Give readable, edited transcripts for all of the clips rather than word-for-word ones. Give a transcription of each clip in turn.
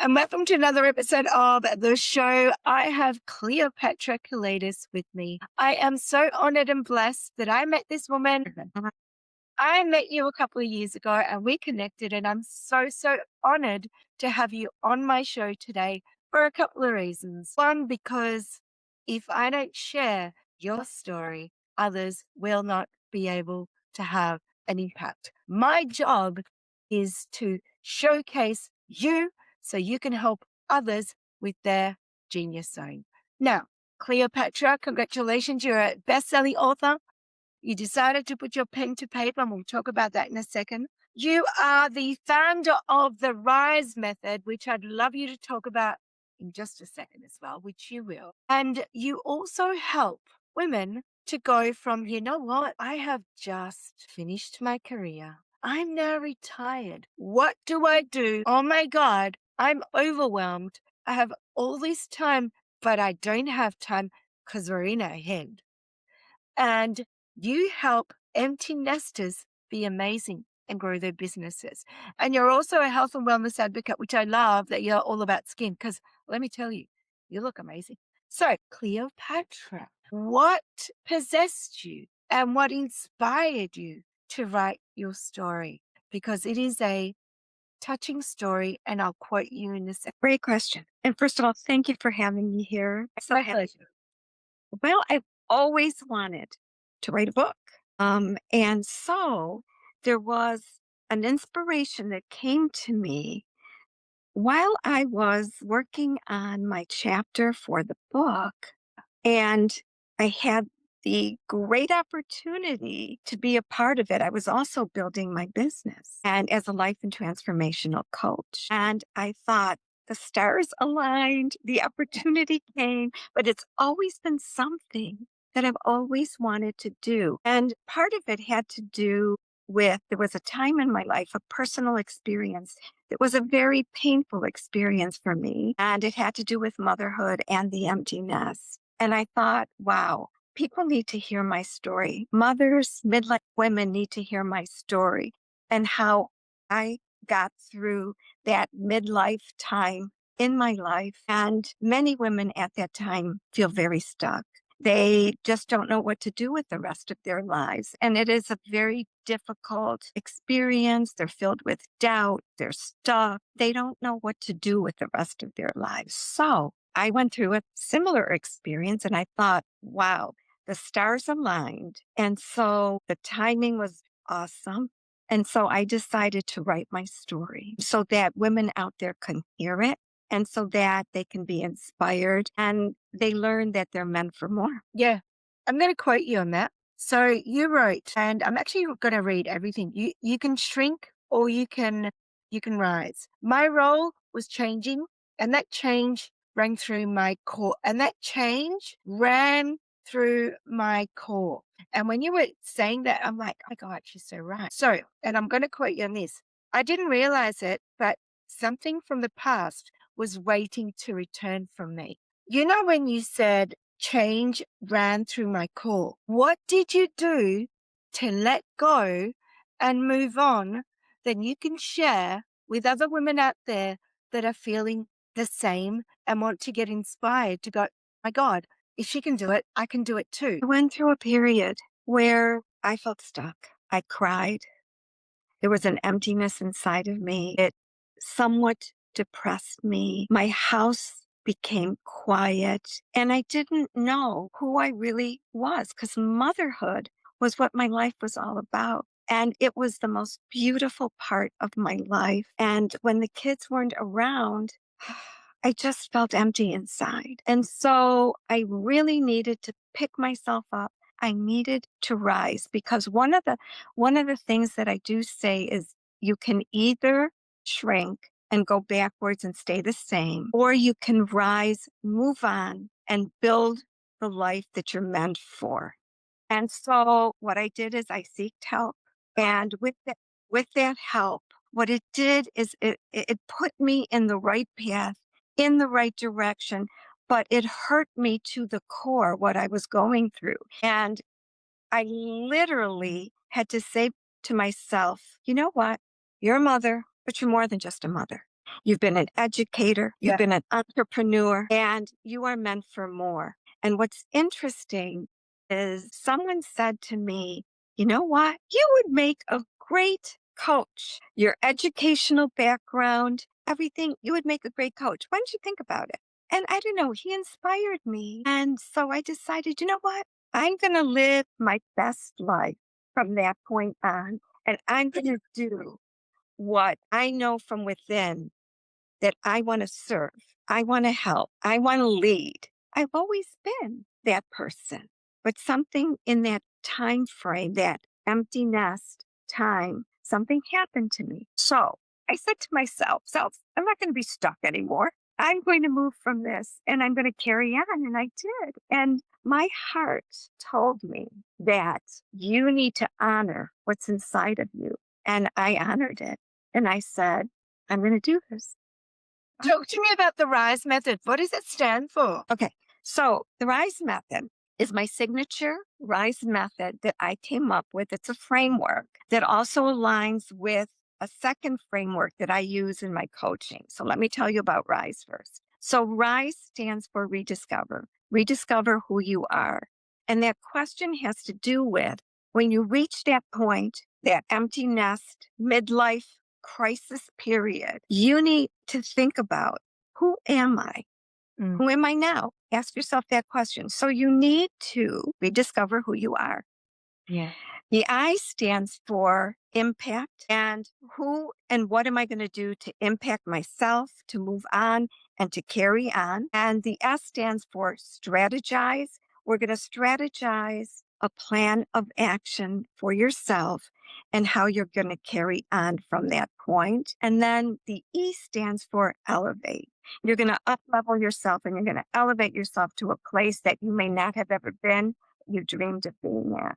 and welcome to another episode of the show. I have Cleopatra Couladis with me. I am so honored and blessed that I met this woman. I met you a couple of years ago and we connected, and I'm so honored to have you on my show today for a couple of reasons. One, because if I don't share your story, others will not be able to have an impact. My job is to showcase you so you can help others with their genius zone. Now, Cleopatra, congratulations. You're a best-selling author. You decided to put your pen to paper, and we'll talk about that in a second. You are the founder of the RISE Method, which I'd love you to talk about in just a second as well, which you will. And you also help women to go from, you know what, I have just finished my career. I'm now retired. What do I do? Oh my God, I'm overwhelmed. I have all this time, but I don't have time because we're in our head. And you help empty nesters be amazing and grow their businesses. And you're also a health and wellness advocate, which I love that you're all about skin, because let me tell you, you look amazing. So, Cleopatra, what possessed you and what inspired you to write your story? Because it is a touching story, and I'll quote you in a second. Great question. And first of all, thank you for having me here. My pleasure. Well, I've always wanted to write a book. And so there was an inspiration that came to me while I was working on my chapter for the book. And I had the great opportunity to be a part of it. I was also building my business and as a life and transformational coach. And I thought the stars aligned, the opportunity came, but it's always been something that I've always wanted to do. And part of it had to do with, there was a time in my life, a personal experience that was a very painful experience for me. And it had to do with motherhood and the empty nest. And I thought, wow, people need to hear my story. Mothers, midlife women need to hear my story and how I got through that midlife time in my life. And many women at that time feel very stuck. They just don't know what to do with the rest of their lives. And it is a very difficult experience. They're filled with doubt. They're stuck. They don't know what to do with the rest of their lives. So I went through a similar experience and I thought, wow, the stars aligned. And so the timing was awesome. And so I decided to write my story so that women out there can hear it and so that they can be inspired and they learn that they're meant for more. Yeah, I'm going to quote you on that. So you wrote, and I'm actually going to read everything. You can shrink or you can rise. My role was changing, and that change ran through my core, and that change ran through my core. And when you were saying that, I'm like, oh my God, she's so right. So, and I'm going to quote you on this. I didn't realize it, but something from the past was waiting to return from me. You know, when you said change ran through my core, what did you do to let go and move on? Then you can share with other women out there that are feeling the same and want to get inspired to go, my God, if she can do it, I can do it too. I went through a period where I felt stuck. I cried. There was an emptiness inside of me. It somewhat depressed me. My house became quiet and I didn't know who I really was because motherhood was what my life was all about. And it was the most beautiful part of my life. And when the kids weren't around, I just felt empty inside. And so I really needed to pick myself up. I needed to rise because one of the things that I do say is you can either shrink and go backwards and stay the same, or you can rise, move on, and build the life that you're meant for. And so what I did is I sought help. And with that help, what it did is it put me in the right path, in the right direction, but it hurt me to the core what I was going through. And I literally had to say to myself, you know what? You're a mother, but you're more than just a mother. You've been an educator, Yeah. you've been an entrepreneur, and you are meant for more. And what's interesting is someone said to me, you know what? You would make a great coach. Your educational background, everything, you would make a great coach. Why don't you think about it? And I don't know, he inspired me. And so I decided, you know what? I'm going to live my best life from that point on. And I'm going to do what I know from within that I want to serve. I want to help. I want to lead. I've always been that person, but something in that time frame, that empty nest time, something happened to me. So I said to myself, I'm not going to be stuck anymore. I'm going to move from this and I'm going to carry on. And I did. And my heart told me that you need to honor what's inside of you. And I honored it. And I said, I'm going to do this. Talk to me about the RISE method. What does it stand for? Okay. So the RISE method is my signature RISE method that I came up with. It's a framework that also aligns with a second framework that I use in my coaching. So let me tell you about RISE first. So RISE stands for rediscover. Rediscover who you are. And that question has to do with when you reach that point, that empty nest, midlife crisis period, you need to think about, who am I? Mm. Who am I now? Ask yourself that question. So you need to rediscover who you are. Yeah. The I stands for impact, and who and what am I going to do to impact myself, to move on and to carry on. And the S stands for strategize. We're going to strategize a plan of action for yourself and how you're going to carry on from that point. And then the E stands for elevate. You're going to up level yourself and you're going to elevate yourself to a place that you may not have ever been, you dreamed of being at.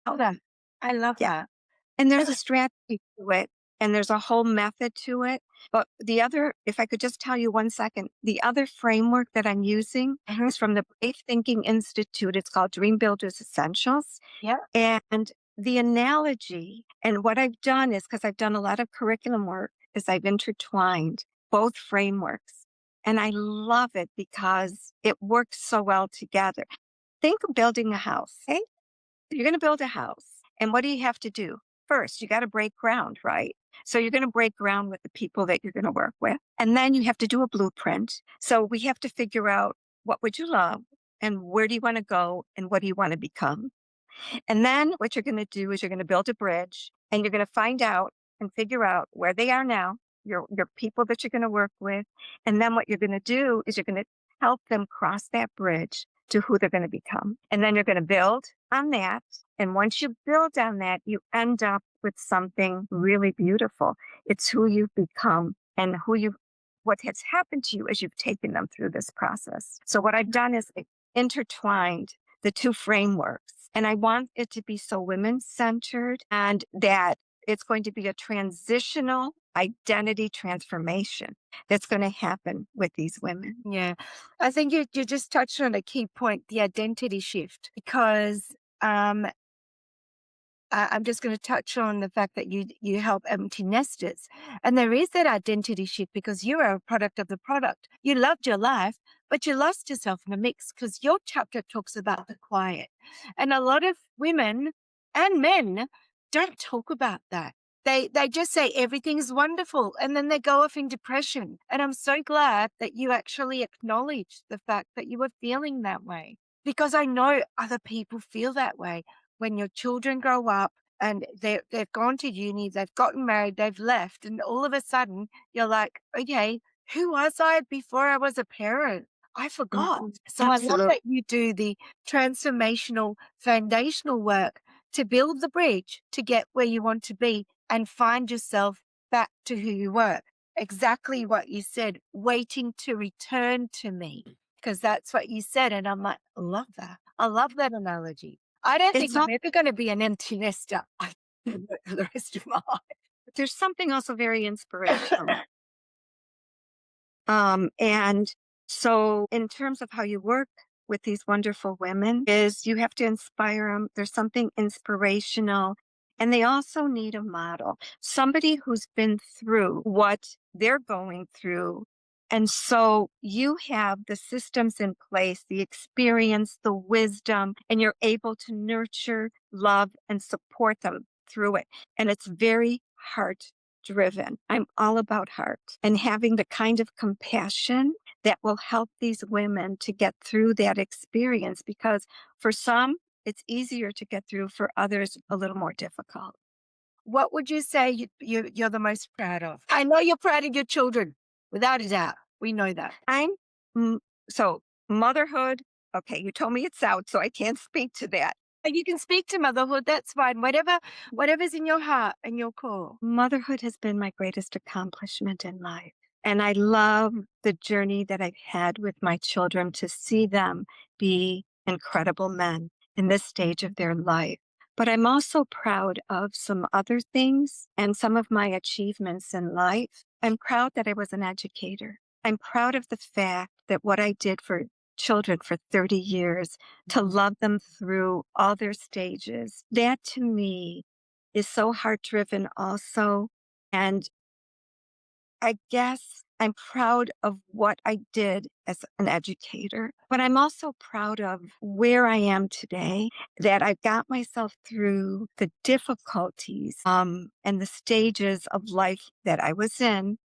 Oh, that. I love Yeah. that. And there's a strategy to it and there's a whole method to it. But the other, if I could just tell you 1 second, the other framework that I'm using Mhm. is from the Brave Thinking Institute. It's called Dream Builders Essentials. Yeah. And the analogy and what I've done is, because I've done a lot of curriculum work, is I've intertwined both frameworks. And I love it because it works so well together. Think of building a house. Okay? You're going to build a house. And what do you have to do? First, you got to break ground, right? So you're going to break ground with the people that you're going to work with. And then you have to do a blueprint. So we have to figure out, what would you love and where do you want to go and what do you want to become? And then what you're going to do is you're going to build a bridge and you're going to find out and figure out where they are now, your people that you're going to work with. And then what you're going to do is you're going to help them cross that bridge to who they're going to become. And then you're going to build on that. And once you build on that, you end up with something really beautiful. It's who you've become and what has happened to you as you've taken them through this process. So what I've done is I've intertwined the two frameworks. And I want it to be so women centered and that it's going to be a transitional identity transformation that's going to happen with these women. Yeah. I think you just touched on a key point, the identity shift, because I'm just going to touch on the fact that you help empty nesters, and there is that identity shift because you are a product of the product. You loved your life, but you lost yourself in the mix because your chapter talks about the quiet, and a lot of women and men don't talk about that. They just say everything's wonderful, and then they go off in depression. And I'm so glad that you actually acknowledged the fact that you were feeling that way, because I know other people feel that way when your children grow up and they've gone to uni, they've gotten married, they've left, and all of a sudden you're like, okay, who was I before I was a parent? I forgot. So I love Absolutely. that you do the transformational foundational work to build the bridge to get where you want to be and find yourself back to who you were. Exactly what you said, waiting to return to me, because that's what you said. And I'm like, I love that. I love that analogy. I don't think It's I'm all, ever going to be an empty nester for the rest of my life. there's something also very inspirational. And so in terms of how you work with these wonderful women is you have to inspire them. There's something inspirational And they also need a model, somebody who's been through what they're going through. And so you have the systems in place, the experience, the wisdom, and you're able to nurture, love, and support them through it. And it's very heart driven. I'm all about heart and having the kind of compassion that will help these women to get through that experience, because for some, it's easier to get through, for others, a little more difficult. What would you say you're the most proud of? I know you're proud of your children, without a doubt. We know that. I'm mm, so motherhood. Okay, you told me it's out, so I can't speak to that. And you can speak to motherhood, that's fine. Whatever's in your heart and your core. Motherhood has been my greatest accomplishment in life. And I love the journey that I've had with my children to see them be incredible men in this stage of their life. But I'm also proud of some other things and some of my achievements in life. I'm proud that I was an educator. I'm proud of the fact that what I did for children for 30 years, to love them through all their stages, that to me is so heart driven also. And I guess I'm proud of what I did as an educator, but I'm also proud of where I am today, that I got myself through the difficulties and the stages of life that I was in,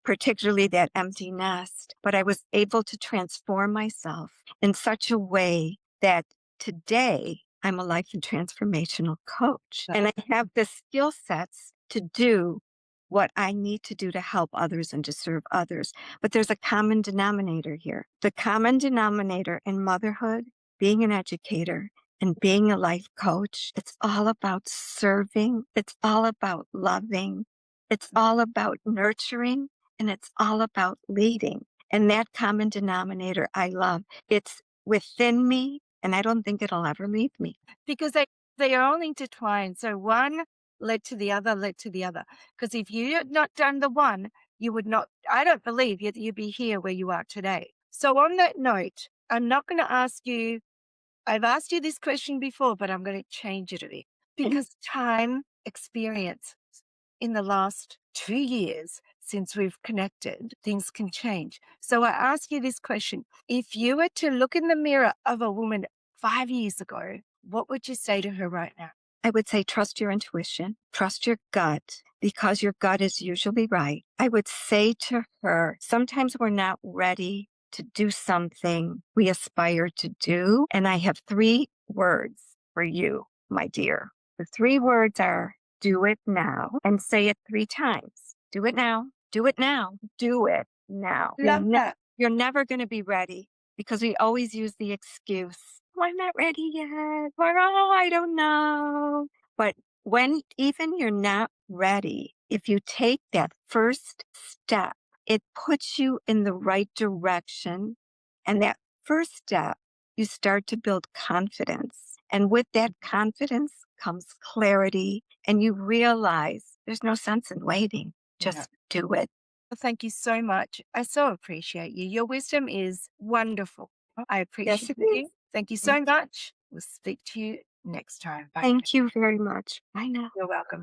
particularly that empty nest. But I was able to transform myself in such a way that today I'm a life and transformational coach. And I have the skill sets to do what I need to do to help others and to serve others. But there's a common denominator here. The common denominator in motherhood, being an educator, and being a life coach, it's all about serving. It's all about loving. It's all about nurturing, and it's all about leading. And that common denominator I love. It's within me, and I don't think it'll ever leave me. Because they are all intertwined. So one led to the other, led to the other. Because if you had not done the one, you would not, I don't believe you'd be here where you are today. So on that note, I'm not going to ask you, I've asked you this question before, but I'm going to change it a bit. Because time, experience in the last 2 years since we've connected, things can change. So I ask you this question. If you were to look in the mirror of a woman 5 years ago, what would you say to her right now? I would say trust your intuition, trust your gut, because your gut is usually right. I would say to her, sometimes we're not ready to do something we aspire to do. And I have 3 words for you, my dear. The 3 words are do it now, and say it 3 times. Do it now, do it now, do it now. Love that. You're never going to be ready, because we always use the excuse, "Oh, I'm not ready yet," or, "Oh, I don't know." But when even you're not ready, if you take that first step, it puts you in the right direction. And that first step, you start to build confidence. And with that confidence comes clarity, and you realize there's no sense in waiting. Yeah. Just do it. Well, thank you so much. I so appreciate you. Your wisdom is wonderful. I Yes, appreciate it is. you. Thank you so much. We'll speak to you next time. Bye. Thank you very much. Bye now. You're welcome.